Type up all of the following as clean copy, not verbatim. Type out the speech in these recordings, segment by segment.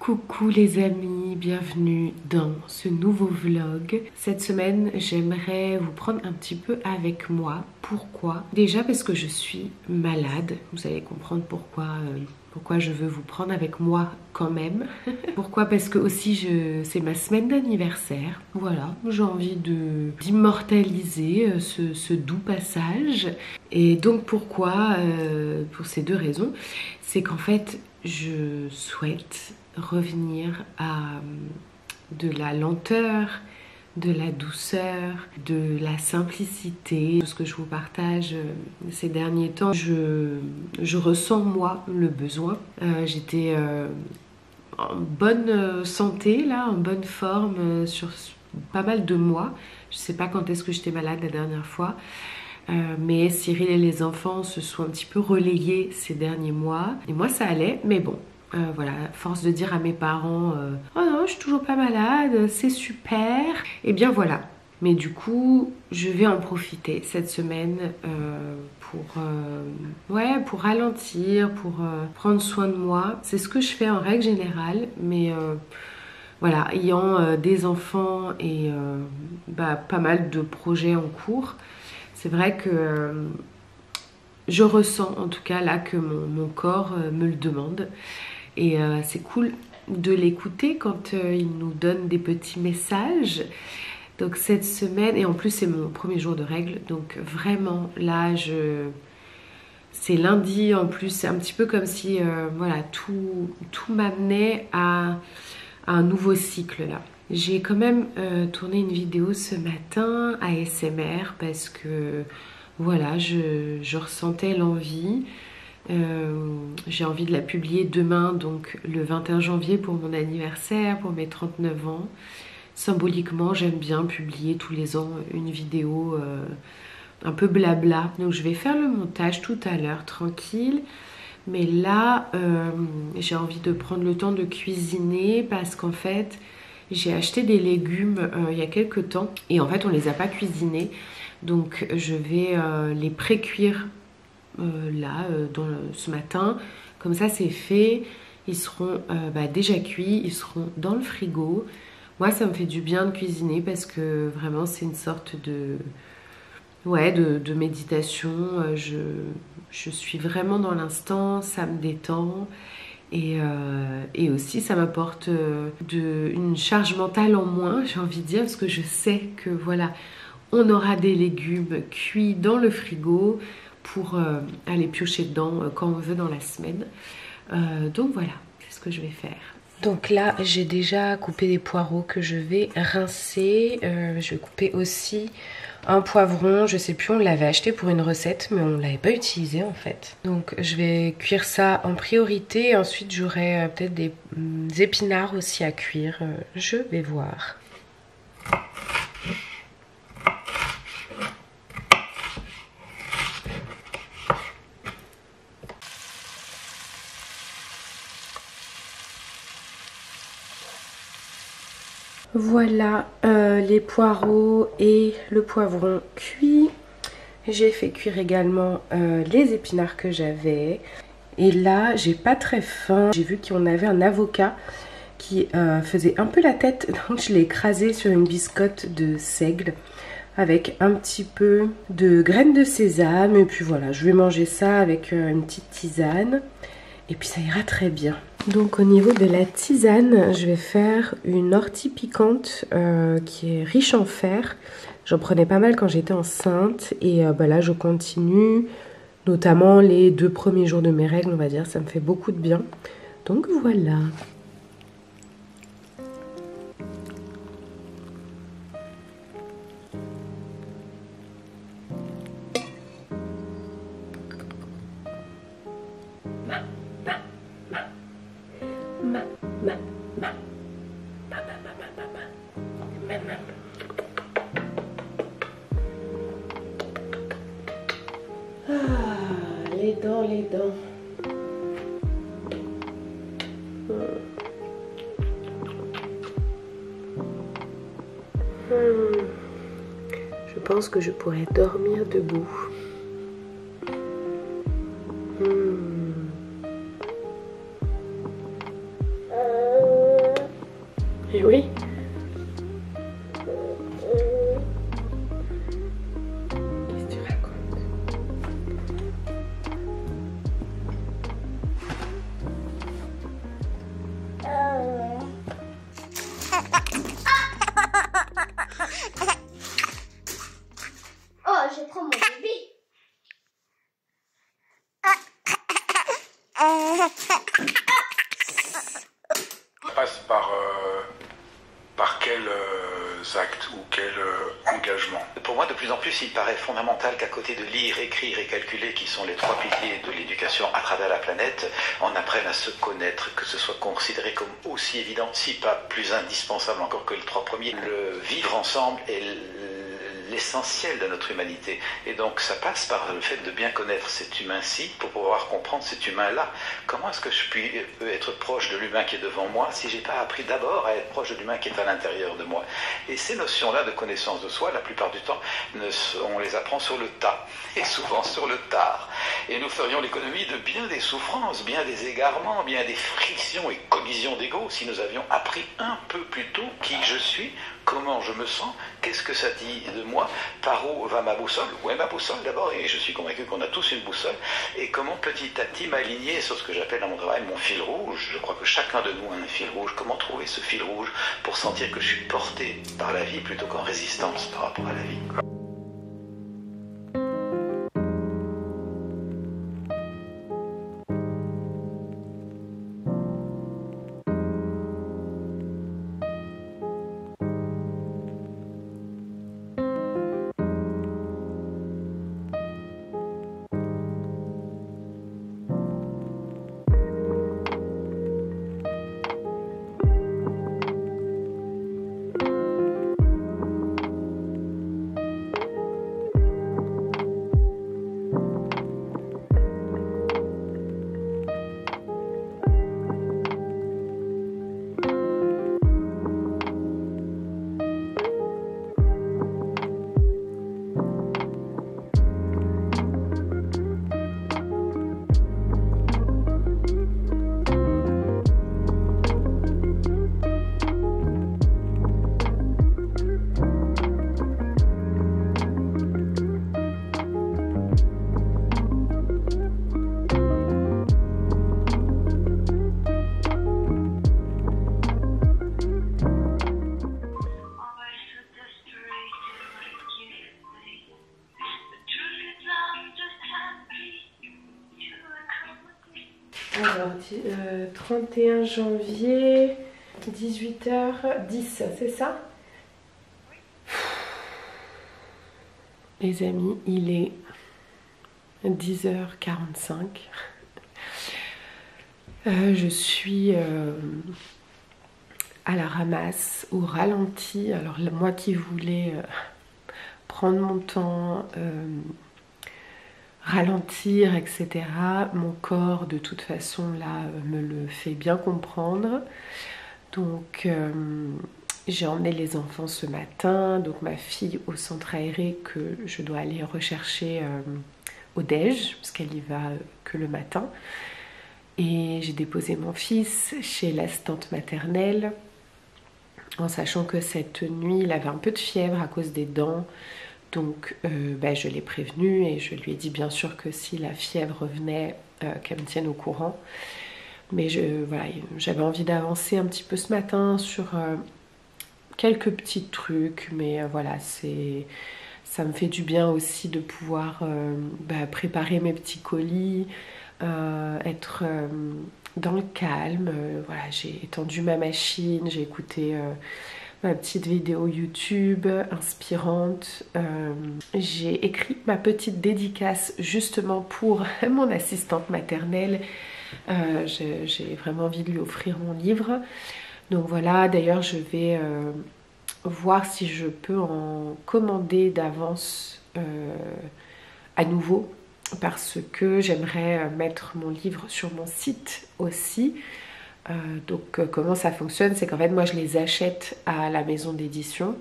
Coucou les amis, bienvenue dans ce nouveau vlog. Cette semaine, j'aimerais vous prendre un petit peu avec moi. Pourquoi? Déjà parce que je suis malade. Vous allez comprendre pourquoi je veux vous prendre avec moi quand même. Pourquoi? Parce que aussi c'est ma semaine d'anniversaire. Voilà, j'ai envie d'immortaliser ce doux passage. Et donc pourquoi? Pour ces deux raisons. C'est qu'en fait, je souhaite revenir à de la lenteur, de la douceur, de la simplicité. Tout ce que je vous partage ces derniers temps, je ressens moi le besoin. J'étais en bonne santé là, en bonne forme sur pas mal de mois. Je sais pas quand est-ce que j'étais malade la dernière fois. Mais Cyril et les enfants se sont un petit peu relayés ces derniers mois. Et moi ça allait, mais bon. Voilà, force de dire à mes parents oh non, je suis toujours pas malade, c'est super. Et bien voilà. Mais du coup, je vais en profiter cette semaine pour ralentir, pour prendre soin de moi. C'est ce que je fais en règle générale, mais voilà, ayant des enfants et pas mal de projets en cours, c'est vrai que je ressens en tout cas là que mon corps me le demande. Et c'est cool de l'écouter quand il nous donne des petits messages. Donc cette semaine, et en plus c'est mon premier jour de règles, donc vraiment là c'est lundi en plus, c'est un petit peu comme si voilà, tout m'amenait à un nouveau cycle là. J'ai quand même tourné une vidéo ce matin ASMR parce que voilà, je ressentais l'envie. J'ai envie de la publier demain, donc le 21 janvier pour mon anniversaire, pour mes 39 ans. Symboliquement, j'aime bien publier tous les ans une vidéo un peu blabla. Donc je vais faire le montage tout à l'heure, tranquille. Mais là, j'ai envie de prendre le temps de cuisiner parce qu'en fait, j'ai acheté des légumes il y a quelques temps et en fait, on les a pas cuisinés. Donc je vais les pré-cuire ce matin, comme ça c'est fait, ils seront déjà cuits, ils seront dans le frigo. Moi ça me fait du bien de cuisiner parce que vraiment c'est une sorte de méditation. Je suis vraiment dans l'instant, ça me détend et aussi ça m'apporte une charge mentale en moins, j'ai envie de dire, parce que je sais que voilà, on aura des légumes cuits dans le frigo pour aller piocher dedans quand on veut dans la semaine. Donc voilà, c'est ce que je vais faire. Donc là, j'ai déjà coupé des poireaux que je vais rincer. Je vais couper aussi un poivron. Je sais plus, on l'avait acheté pour une recette, mais on ne l'avait pas utilisé en fait. Donc je vais cuire ça en priorité. Ensuite, j'aurai peut-être des épinards aussi à cuire. Je vais voir. Voilà les poireaux et le poivron cuits. J'ai fait cuire également les épinards que j'avais. Et là, j'ai pas très faim. J'ai vu qu'on avait un avocat qui faisait un peu la tête. Donc je l'ai écrasé sur une biscotte de seigle avec un petit peu de graines de sésame. Et puis voilà, je vais manger ça avec une petite tisane. Et puis ça ira très bien. Donc au niveau de la tisane, je vais faire une ortie piquante qui est riche en fer. J'en prenais pas mal quand j'étais enceinte et là je continue, notamment les 2 premiers jours de mes règles, on va dire, ça me fait beaucoup de bien. Donc voilà. Les dents. Je pense que je pourrais dormir debout. Et oui. Qu'est-ce que tu racontes? Oh, je prends mon bébé. Passe par quels actes ou quel engagement? Pour moi, de plus en plus, il paraît fondamental qu'à côté de lire, écrire et calculer, qui sont les 3 piliers de l'éducation à travers la planète, on apprenne à se connaître, que ce soit considéré comme aussi évident, si pas plus indispensable encore que les 3 premiers. Le vivre ensemble est l'essentiel de notre humanité. Et donc ça passe par le fait de bien connaître cet humain-ci pour pouvoir comprendre cet humain-là. Comment est-ce que je puis être proche de l'humain qui est devant moi si j'ai pas appris d'abord à être proche de l'humain qui est à l'intérieur de moi? Et ces notions-là de connaissance de soi, la plupart du temps, on les apprend sur le tas, et souvent sur le tard. Et nous ferions l'économie de bien des souffrances, bien des égarements, bien des frictions et collisions d'ego si nous avions appris un peu plus tôt qui je suis, comment je me sens, qu'est-ce que ça dit de moi, par où va ma boussole, où est ma boussole d'abord, et je suis convaincu qu'on a tous une boussole, et comment petit à petit m'aligner sur ce que j'appelle dans mon travail mon fil rouge. Je crois que chacun de nous a un fil rouge. Comment trouver ce fil rouge pour sentir que je suis porté par la vie plutôt qu'en résistance par rapport à la vie. Alors, 31 janvier, 18h10, c'est ça? Les amis, il est 10h45. Je suis à la ramasse, au ralenti. Alors moi qui voulais prendre mon temps, ralentir, etc. Mon corps, de toute façon, là, me le fait bien comprendre. Donc, j'ai emmené les enfants ce matin, donc ma fille au centre aéré que je dois aller rechercher au déj, parce qu'elle y va que le matin. Et j'ai déposé mon fils chez l'assistante maternelle, en sachant que cette nuit, il avait un peu de fièvre à cause des dents. Donc je l'ai prévenu et je lui ai dit bien sûr que si la fièvre revenait, qu'elle me tienne au courant. Mais voilà, j'avais envie d'avancer un petit peu ce matin sur quelques petits trucs. Mais voilà, ça me fait du bien aussi de pouvoir préparer mes petits colis, être dans le calme. Voilà, j'ai étendu ma machine, j'ai écouté ma petite vidéo YouTube inspirante. J'ai écrit ma petite dédicace justement pour mon assistante maternelle. J'ai vraiment envie de lui offrir mon livre. Donc voilà, d'ailleurs je vais voir si je peux en commander d'avance à nouveau, parce que j'aimerais mettre mon livre sur mon site aussi. Comment ça fonctionne, c'est qu'en fait moi je les achète à la maison d'édition,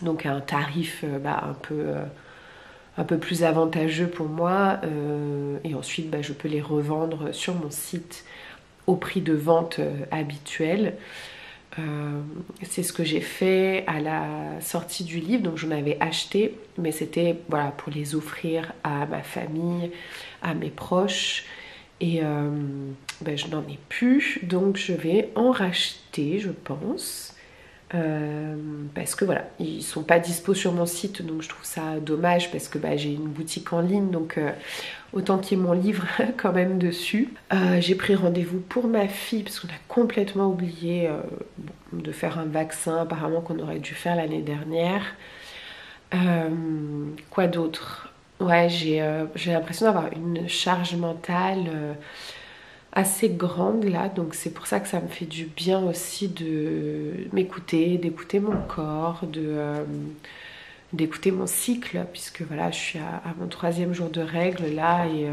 donc à un tarif un peu plus avantageux pour moi, et ensuite je peux les revendre sur mon site au prix de vente habituel. C'est ce que j'ai fait à la sortie du livre, donc j'en avais acheté, mais c'était voilà, pour les offrir à ma famille, à mes proches, et ben, je n'en ai plus, donc je vais en racheter, je pense. Parce que voilà, ils sont pas dispo sur mon site, donc je trouve ça dommage parce que bah, j'ai une boutique en ligne, donc autant qu'il y ait mon livre quand même dessus. J'ai pris rendez-vous pour ma fille parce qu'on a complètement oublié de faire un vaccin apparemment qu'on aurait dû faire l'année dernière. Quoi d'autre? Ouais, j'ai l'impression d'avoir une charge mentale assez grande là, donc c'est pour ça que ça me fait du bien aussi de m'écouter, d'écouter mon corps, d'écouter mon cycle, puisque voilà, je suis à mon 3e jour de règles là, et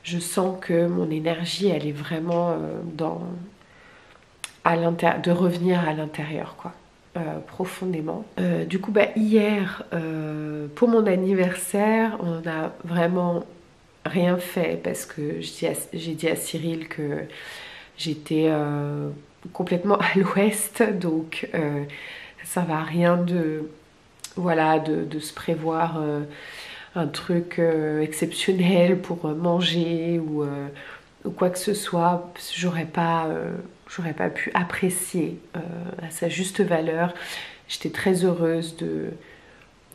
je sens que mon énergie elle est vraiment de revenir à l'intérieur quoi. Profondément. Du coup, bah, hier, pour mon anniversaire, on a vraiment rien fait parce que j'ai dit à Cyril que j'étais complètement à l'ouest, donc ça va à rien de se prévoir un truc exceptionnel pour manger ou quoi que ce soit. J'aurais pas pu apprécier à sa juste valeur. J'étais très heureuse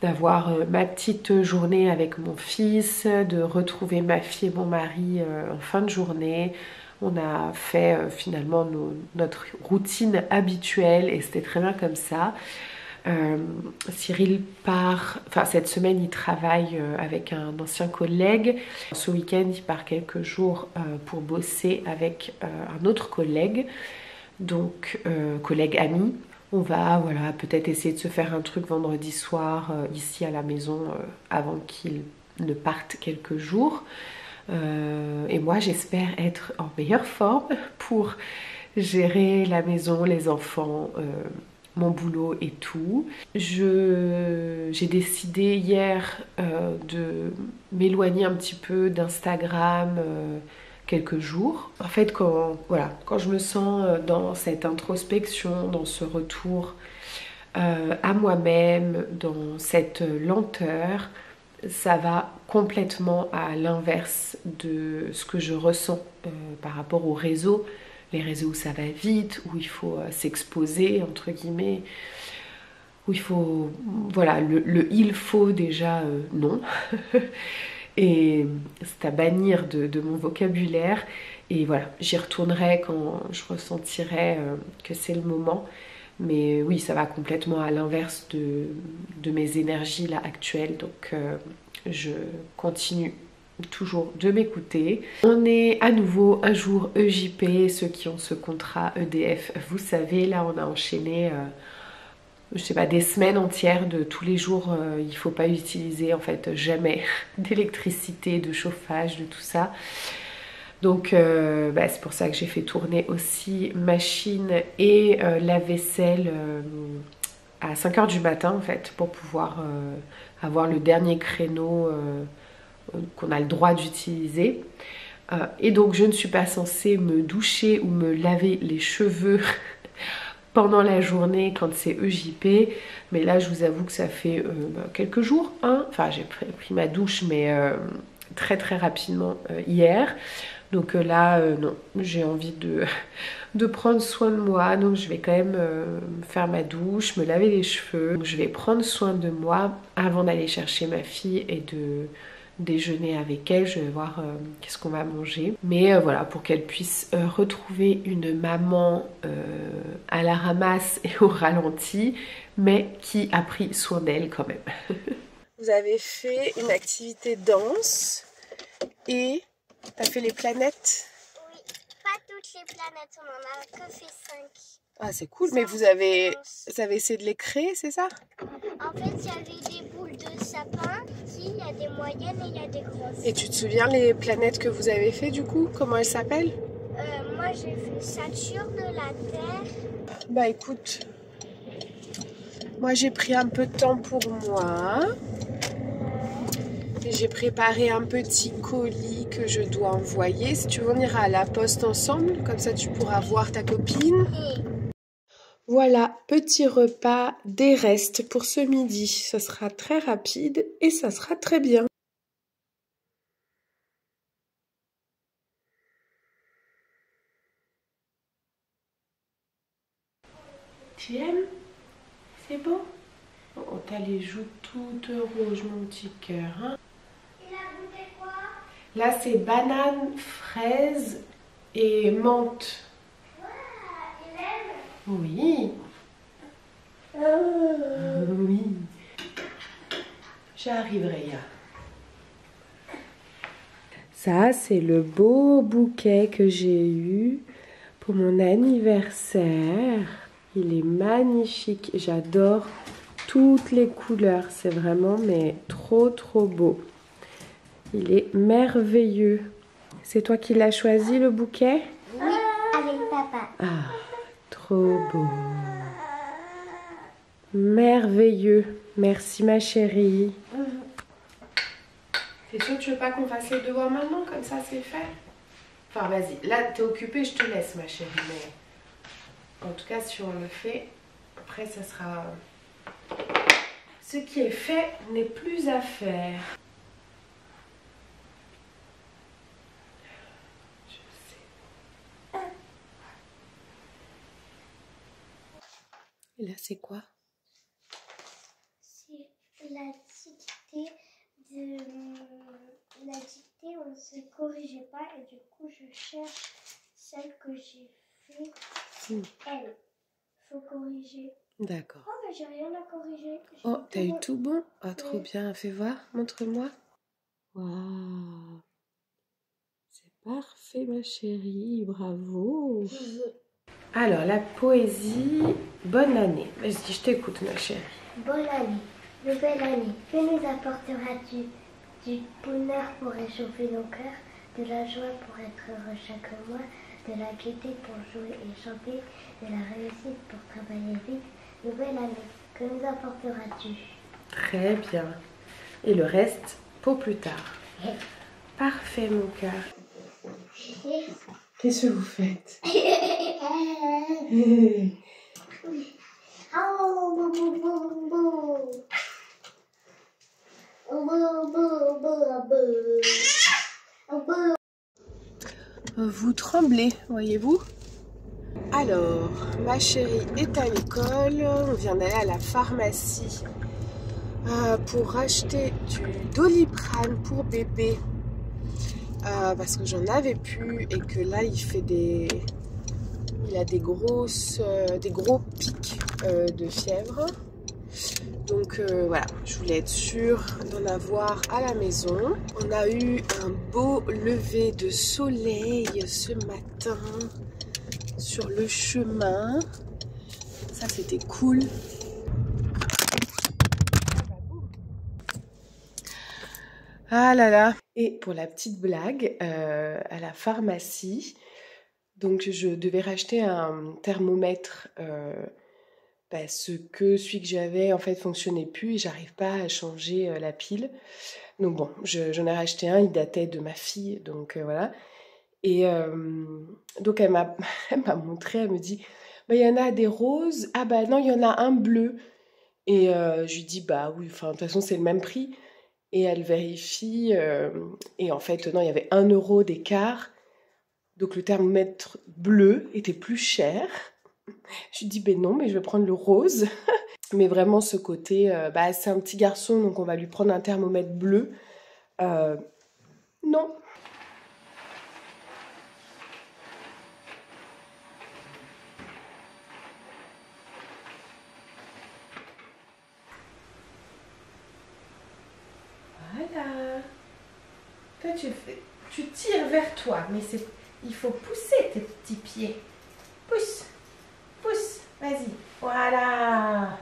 d'avoir ma petite journée avec mon fils, de retrouver ma fille et mon mari en fin de journée. On a fait finalement notre routine habituelle et c'était très bien comme ça. Cyril part, enfin cette semaine il travaille avec un ancien collègue. Ce week-end il part quelques jours pour bosser avec un autre collègue, donc collègue ami. On va voilà, peut-être essayer de se faire un truc vendredi soir ici à la maison avant qu'il ne parte quelques jours. Et moi j'espère être en meilleure forme pour gérer la maison, les enfants, mon boulot et tout. J'ai décidé hier de m'éloigner un petit peu d'Instagram quelques jours. En fait, quand je me sens dans cette introspection, dans ce retour à moi-même, dans cette lenteur, ça va complètement à l'inverse de ce que je ressens par rapport aux réseaux. Les réseaux où ça va vite, où il faut s'exposer, entre guillemets, où il faut... Voilà, il faut déjà, non. Et c'est à bannir de mon vocabulaire. Et voilà, j'y retournerai quand je ressentirai que c'est le moment. Mais oui, ça va complètement à l'inverse de mes énergies là actuelles. Donc je continue toujours de m'écouter. On est à nouveau un jour EJP. Ceux qui ont ce contrat EDF, vous savez, là on a enchaîné... je sais pas, des semaines entières de tous les jours, il faut pas utiliser en fait jamais d'électricité, de chauffage, de tout ça. Donc c'est pour ça que j'ai fait tourner aussi machine et lave-vaisselle à 5h du matin en fait, pour pouvoir avoir le dernier créneau qu'on a le droit d'utiliser. Et donc je ne suis pas censée me doucher ou me laver les cheveux pendant la journée quand c'est EJP, mais là je vous avoue que ça fait quelques jours, enfin j'ai pris ma douche mais très très rapidement hier, donc là non, j'ai envie de prendre soin de moi, donc je vais quand même faire ma douche, me laver les cheveux, donc je vais prendre soin de moi avant d'aller chercher ma fille et de déjeuner avec elle. Je vais voir qu'est-ce qu'on va manger, mais voilà, pour qu'elle puisse retrouver une maman à la ramasse et au ralenti, mais qui a pris soin d'elle quand même. Vous avez fait une activité danse et t'as fait les planètes? Oui, pas toutes les planètes, on en a que fait 5. Ah c'est cool, mais vous avez essayé de les créer, c'est ça? En fait, il y avait des boules de sapin, il y a des moyennes et il y a des grosses. Et tu te souviens les planètes que vous avez fait du coup? Comment elles s'appellent? Moi j'ai fait Saturne, la Terre. Bah écoute, moi j'ai pris un peu de temps pour moi. J'ai préparé un petit colis que je dois envoyer. Si tu veux, on ira à la poste ensemble, comme ça tu pourras voir ta copine. Voilà, petit repas des restes pour ce midi. Ce sera très rapide et ça sera très bien. Tu aimes? C'est beau? Oh, t'as les joues toutes rouges, mon petit cœur. Hein? Il a goûté quoi? Là, c'est banane, fraise et menthe. Il aime? Oui. Oui. J'arrive, Réa. Ça, c'est le beau bouquet que j'ai eu pour mon anniversaire. Il est magnifique. J'adore toutes les couleurs. C'est vraiment mais trop beau. Il est merveilleux. C'est toi qui l'as choisi, le bouquet? Oui, avec papa. Ah, trop beau. Merveilleux. Merci, ma chérie. T'es sûre que tu veux pas qu'on fasse les devoirs maintenant? Comme ça, c'est fait. Enfin, vas-y. Là, t'es occupée, je te laisse, ma chérie. Mais en tout cas, si on le fait, après, ça sera... Ce qui est fait n'est plus à faire. Je sais. Et là, c'est quoi? C'est la dictée de... La dictée, on ne se corrigeait pas et du coup, je cherche celle que j'ai fait. Elle. Faut corriger. D'accord. Oh, mais j'ai rien à corriger. Oh, t'as eu bon. tout bon? Ah, trop Oui. bien. Fais voir, montre-moi. Waouh. C'est parfait, ma chérie. Bravo. Alors, la poésie. Bonne année. Vas-y, je t'écoute, ma chérie. Bonne année, nouvelle année, que nous apporteras-tu? Du bonheur pour réchauffer nos cœurs, de la joie pour être heureux chaque mois, de la gaieté pour jouer et chanter, de la réussite pour travailler vite. Nouvelle année, que nous apporteras-tu? Très bien. Et le reste pour plus tard. Parfait, mon cœur. Qu'est-ce que vous faites? Oh, bou, bou, bou, bou. Bou, bou, bou, bou. Bou. Vous tremblez, voyez-vous? Alors, ma chérie est à l'école. On vient d'aller à la pharmacie pour acheter du Doliprane pour bébé. Parce que j'en avais plus et que là, il a des gros pics de fièvre. Donc voilà, je voulais être sûre d'en avoir à la maison. On a eu un beau lever de soleil ce matin sur le chemin. Ça, c'était cool. Ah là là. Et pour la petite blague, à la pharmacie, donc je devais racheter un thermomètre parce que celui que j'avais en fait fonctionnait plus et j'arrive pas à changer la pile. Donc bon, j'en ai racheté un, il datait de ma fille, donc voilà. Et donc elle m'a montré, elle me dit, bah, il y en a des roses, ah bah non, il y en a un bleu. Et je lui dis, bah oui, enfin de toute façon c'est le même prix. Et elle vérifie, et en fait non, il y avait 1 euro d'écart. Donc le thermomètre bleu était plus cher. Je lui dis, ben non, mais je vais prendre le rose. Mais vraiment ce côté, bah, c'est un petit garçon, donc on va lui prendre un thermomètre bleu. Non. Voilà. Toi, tu tires vers toi, mais il faut pousser tes petits pieds. Pousse, pousse, vas-y. Voilà.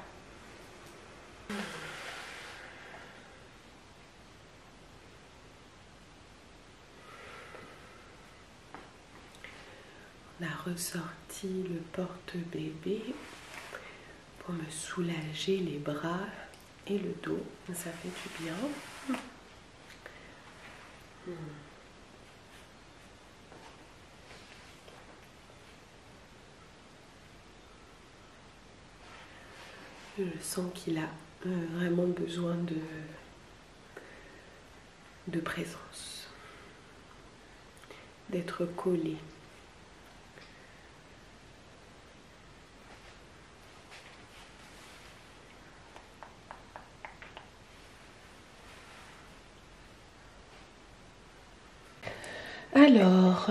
On a ressorti le porte-bébé pour me soulager les bras et le dos. Ça fait du bien. Je sens qu'il a vraiment besoin de présence, d'être collé. Alors,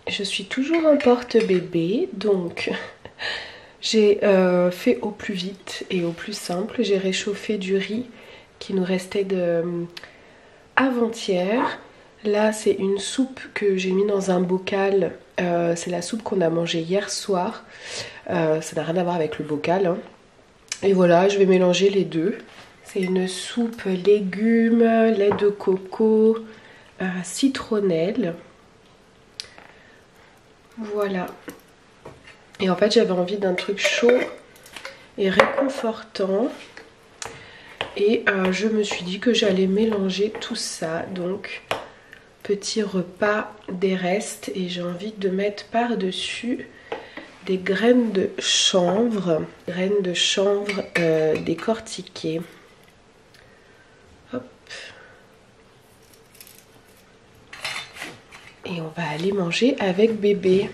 je suis toujours en porte-bébé, donc j'ai fait au plus vite et au plus simple. J'ai réchauffé du riz qui nous restait de avant-hier. Là, c'est une soupe que j'ai mis dans un bocal. C'est la soupe qu'on a mangée hier soir. Ça n'a rien à voir avec le bocal, hein. Et voilà, je vais mélanger les deux. C'est une soupe légumes, lait de coco, citronnelle. Voilà. Et en fait, j'avais envie d'un truc chaud et réconfortant. Et je me suis dit que j'allais mélanger tout ça. Donc, petit repas des restes. Et j'ai envie de mettre par-dessus des graines de chanvre. Graines de chanvre décortiquées. Hop. Et on va aller manger avec bébé.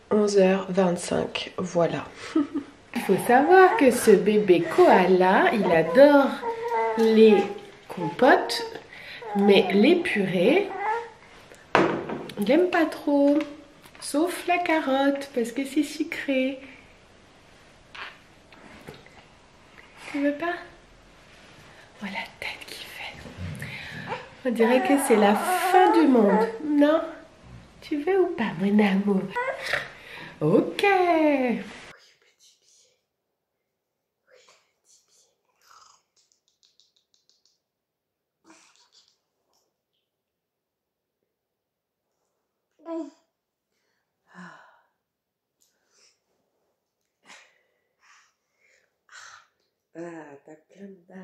11h25, voilà. Il faut savoir que ce bébé koala, il adore les compotes, mais les purées, il n'aime pas trop. Sauf la carotte, parce que c'est sucré. Tu veux pas? Voilà la tête qu'il fait. On dirait que c'est la fin du monde. Non? Tu veux ou pas, mon amour? Ok. Ah, t'as plein de bave.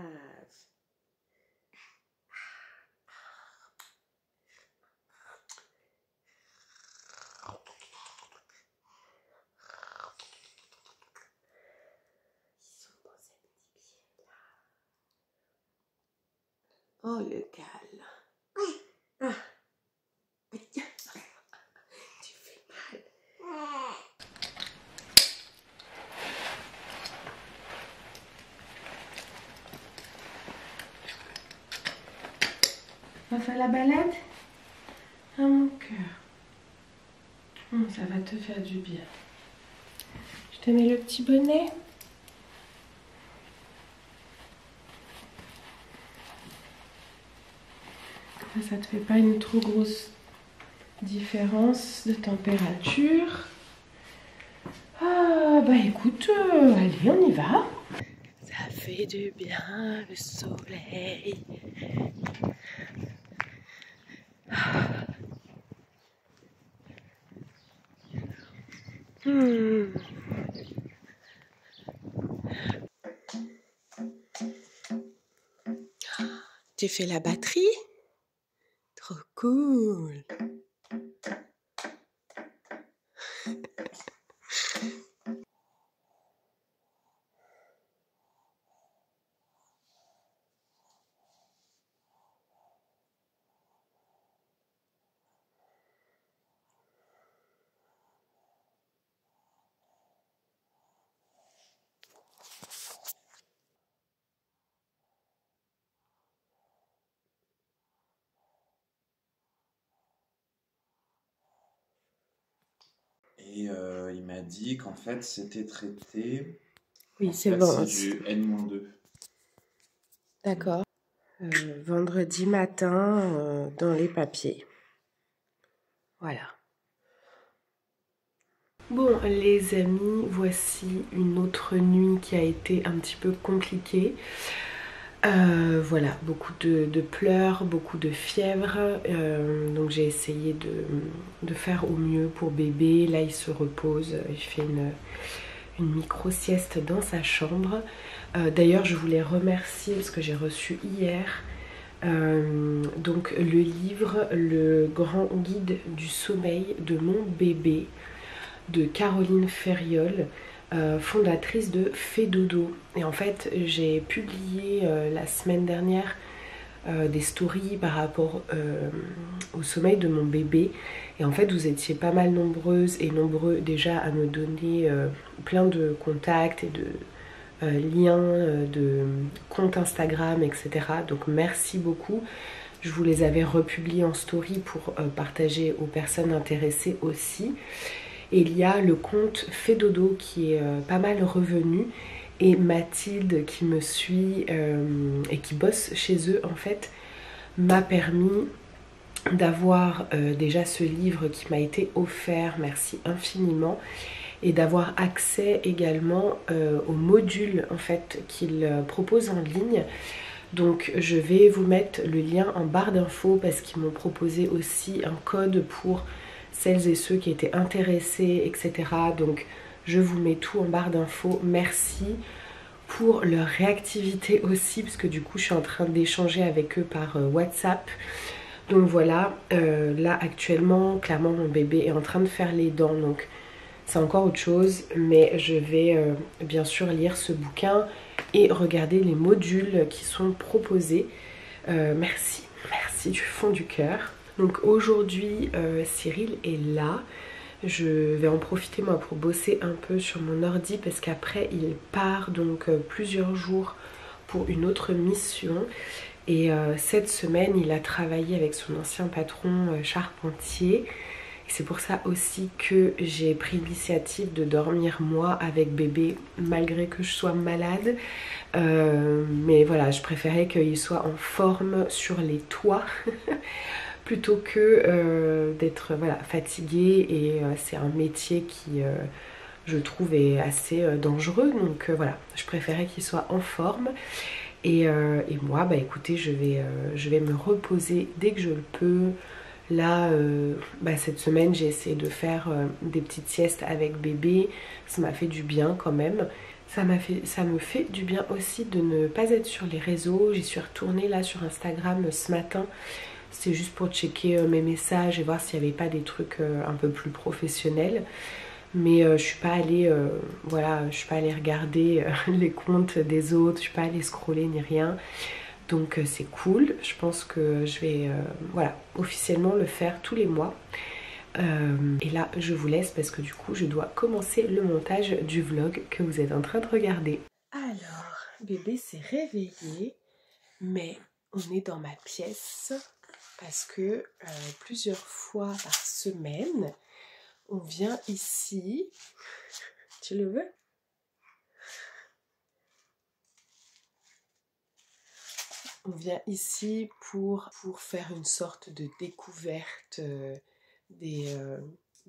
Oh le cal. Ah. Tu fais mal. On va faire la balade? Ah mon cœur. Ça va te faire du bien. Je te mets le petit bonnet. Ça te fait pas une trop grosse différence de température. Ah bah écoute, allez on y va. Ça fait du bien le soleil. Tu fais la batterie? Trop cool. Et il m'a dit qu'en fait c'était traité. Oui, c'est bon. C'est du N-2. D'accord. Vendredi matin dans les papiers. Voilà. Bon les amis, voici une autre nuit qui a été un petit peu compliquée. Voilà, beaucoup de pleurs, beaucoup de fièvre, donc j'ai essayé de faire au mieux pour bébé. Là il se repose, il fait une micro sieste dans sa chambre. D'ailleurs je voulais remercier parce que j'ai reçu hier donc le livre Le grand guide du sommeil de mon bébé. de Caroline Ferriol, fondatrice de Fedodo. Et en fait j'ai publié la semaine dernière des stories par rapport au sommeil de mon bébé, et en fait vous étiez pas mal nombreuses et nombreux déjà à me donner plein de contacts et de liens de comptes Instagram, etc. Donc merci beaucoup. Je vous les avais republiés en story pour partager aux personnes intéressées aussi. Et il y a le compte Fedodo qui est pas mal revenu, et Mathilde qui me suit et qui bosse chez eux en fait m'a permis d'avoir déjà ce livre qui m'a été offert, merci infiniment, et d'avoir accès également aux modules en fait qu'ils proposent en ligne. Donc je vais vous mettre le lien en barre d'infos parce qu'ils m'ont proposé aussi un code pour celles et ceux qui étaient intéressés, etc. Donc je vous mets tout en barre d'infos. Merci pour leur réactivité aussi, parce que du coup je suis en train d'échanger avec eux par WhatsApp. Donc voilà, là actuellement clairement mon bébé est en train de faire les dents, donc c'est encore autre chose, mais je vais bien sûr lire ce bouquin et regarder les modules qui sont proposés. Merci, merci du fond du cœur. Donc aujourd'hui Cyril est là. Je vais en profiter moi pour bosser un peu sur mon ordi parce qu'après il part donc plusieurs jours pour une autre mission. Et cette semaine il a travaillé avec son ancien patron charpentier. C'est pour ça aussi que j'ai pris l'initiative de dormir moi avec bébé malgré que je sois malade. Mais voilà, je préférais qu'il soit en forme sur les toits plutôt que d'être voilà, fatigué. Et c'est un métier qui je trouve est assez dangereux. Donc voilà, je préférais qu'il soit en forme. Et moi, bah écoutez, je vais me reposer dès que je le peux. Là, cette semaine, j'ai essayé de faire des petites siestes avec bébé. Ça m'a fait du bien quand même. Ça me fait du bien aussi de ne pas être sur les réseaux. J'y suis retournée là sur Instagram ce matin. C'est juste pour checker mes messages et voir s'il n'y avait pas des trucs un peu plus professionnels. Mais je suis pas allée, je suis pas allée regarder les comptes des autres. Je suis pas allée scroller ni rien. Donc c'est cool, je pense que je vais officiellement le faire tous les mois. Et là je vous laisse parce que du coup je dois commencer le montage du vlog que vous êtes en train de regarder. Alors, bébé s'est réveillé, mais on est dans ma pièce parce que plusieurs fois par semaine, on vient ici. Tu le veux ? On vient ici pour faire une sorte de découverte des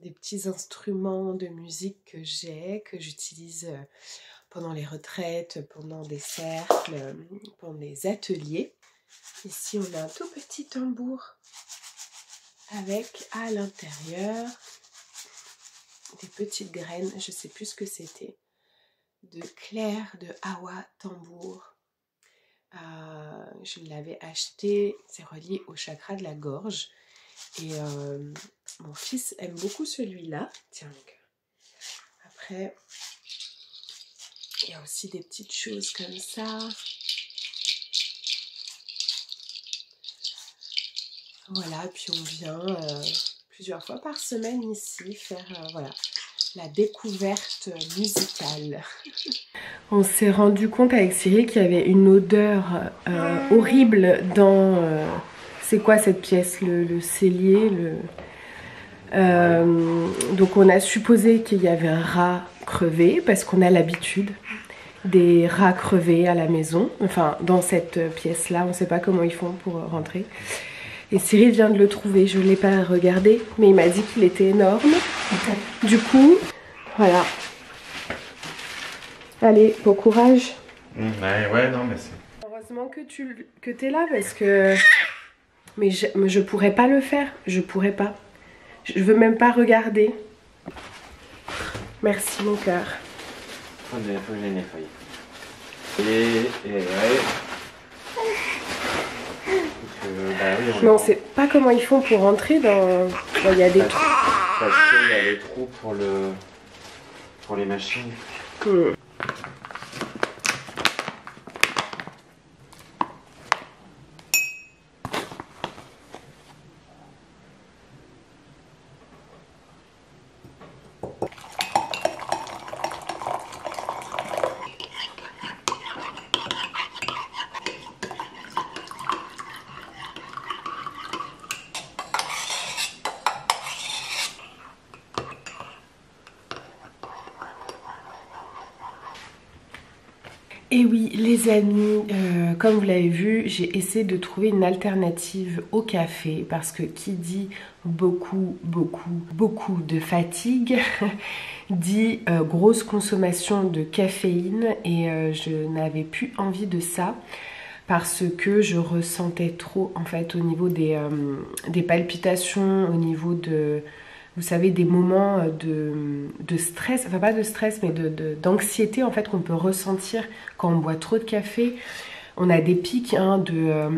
petits instruments de musique que j'utilise pendant les retraites, pendant des cercles, pendant des ateliers. Ici, on a un tout petit tambour avec à l'intérieur des petites graines, je ne sais plus ce que c'était, de clair de Awa tambour. Je l'avais acheté, c'est relié au chakra de la gorge. Et mon fils aime beaucoup celui-là. Tiens, donc. Après, il y a aussi des petites choses comme ça. Voilà, puis on vient plusieurs fois par semaine ici faire la découverte musicale. On s'est rendu compte avec Cyril qu'il y avait une odeur horrible dans... c'est quoi cette pièce? Le cellier donc on a supposé qu'il y avait un rat crevé parce qu'on a l'habitude des rats crevés à la maison. Enfin, dans cette pièce-là, on ne sait pas comment ils font pour rentrer. Et Cyril vient de le trouver, je ne l'ai pas regardé, mais il m'a dit qu'il était énorme. Du coup, voilà. Allez, bon courage. Ouais, non, mais c'est... Heureusement que t'es là parce que... Mais je pourrais pas le faire, je pourrais pas. Je veux même pas regarder. Merci mon cœur. Faut que je les nettoie. Et ouais. Mais on sait pas comment ils font pour rentrer dans... Il y a des trucs. Parce qu'il y t'as le trou pour les machines. Et oui les amis, comme vous l'avez vu, j'ai essayé de trouver une alternative au café parce que qui dit beaucoup de fatigue dit grosse consommation de caféine et je n'avais plus envie de ça parce que je ressentais trop en fait au niveau des palpitations, au niveau de... Vous savez, des moments de stress, enfin pas de stress, mais d'anxiété en fait qu'on peut ressentir quand on boit trop de café. On a des pics hein,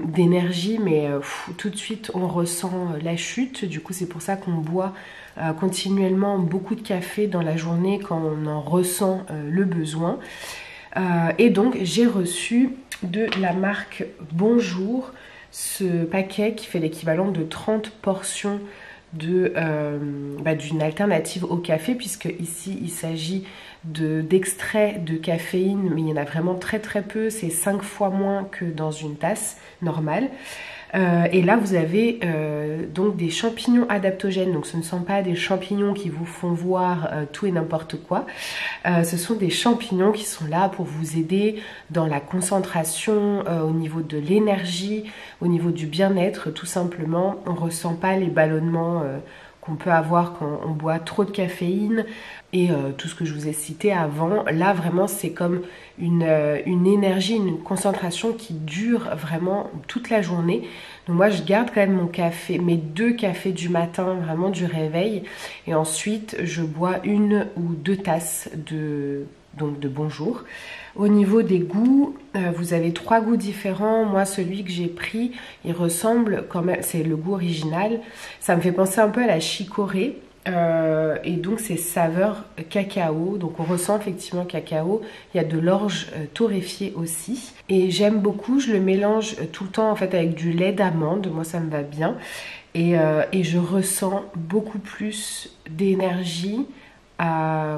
d'énergie, mais tout de suite on ressent la chute. Du coup, c'est pour ça qu'on boit continuellement beaucoup de café dans la journée quand on en ressent le besoin. Et donc, j'ai reçu de la marque Bonjour ce paquet qui fait l'équivalent de 30 portions d'une alternative au café, puisque ici il s'agit d'extrait de caféine, mais il y en a vraiment très peu, c'est 5 fois moins que dans une tasse normale. Et là vous avez donc des champignons adaptogènes, donc ce ne sont pas des champignons qui vous font voir tout et n'importe quoi, ce sont des champignons qui sont là pour vous aider dans la concentration, au niveau de l'énergie, au niveau du bien-être tout simplement. On ne ressent pas les ballonnements qu'on peut avoir quand on boit trop de caféine et tout ce que je vous ai cité avant. Là vraiment c'est comme une énergie, une concentration qui dure vraiment toute la journée. Donc moi je garde quand même mon café, mes 2 cafés du matin vraiment du réveil, et ensuite je bois 1 ou 2 tasses de Bonjour. Au niveau des goûts, vous avez 3 goûts différents. Moi celui que j'ai pris, il ressemble quand même, c'est le goût original, ça me fait penser un peu à la chicorée. Et donc c'est saveur cacao, donc on ressent effectivement cacao. Il y a de l'orge torréfiée aussi et j'aime beaucoup, je le mélange tout le temps en fait avec du lait d'amande, moi ça me va bien, et je ressens beaucoup plus d'énergie,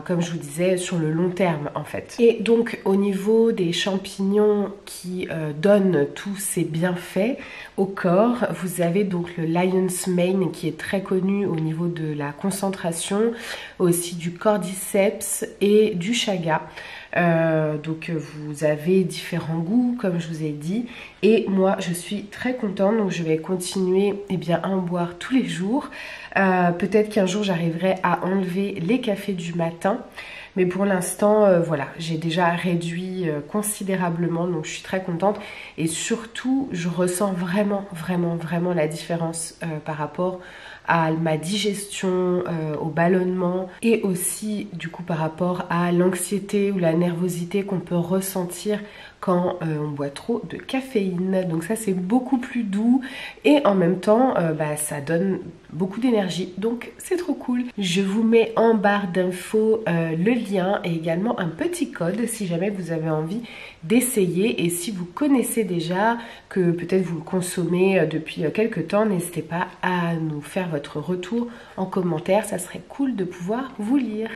comme je vous disais, sur le long terme en fait. Et donc au niveau des champignons qui donnent tous ces bienfaits au corps, vous avez donc le Lion's Mane qui est très connu au niveau de la concentration, aussi du cordyceps et du chaga. Donc vous avez différents goûts comme je vous ai dit, et moi je suis très contente, donc je vais continuer à en boire tous les jours. Peut-être qu'un jour j'arriverai à enlever les cafés du matin, mais pour l'instant voilà, j'ai déjà réduit considérablement, donc je suis très contente et surtout je ressens vraiment la différence par rapport à ma digestion, au ballonnement, et aussi du coup par rapport à l'anxiété ou la nervosité qu'on peut ressentir quand on boit trop de caféine. Donc ça c'est beaucoup plus doux et en même temps ça donne beaucoup d'énergie, donc c'est trop cool. Je vous mets en barre d'infos le lien et également un petit code si jamais vous avez envie d'essayer, et si vous connaissez déjà, que peut-être vous le consommez depuis quelques temps, n'hésitez pas à nous faire votre retour en commentaire, ça serait cool de pouvoir vous lire.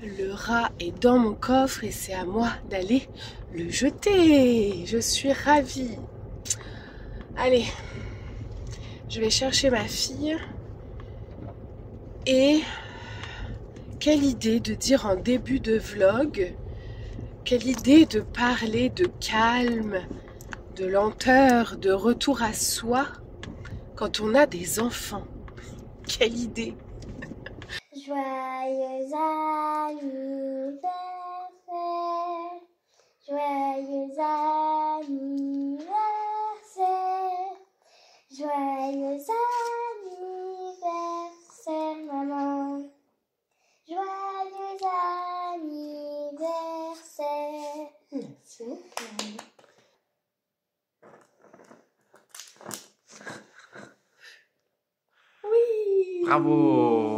Le rat est dans mon coffre et c'est à moi d'aller le jeter. Je suis ravie. Allez, je vais chercher ma fille. Et quelle idée de dire en début de vlog, quelle idée de parler de calme, de lenteur, de retour à soi quand on a des enfants. Quelle idée! Joyeux anniversaire, joyeux anniversaire, joyeux anniversaire maman, joyeux français. Merci. Oui. Bravo!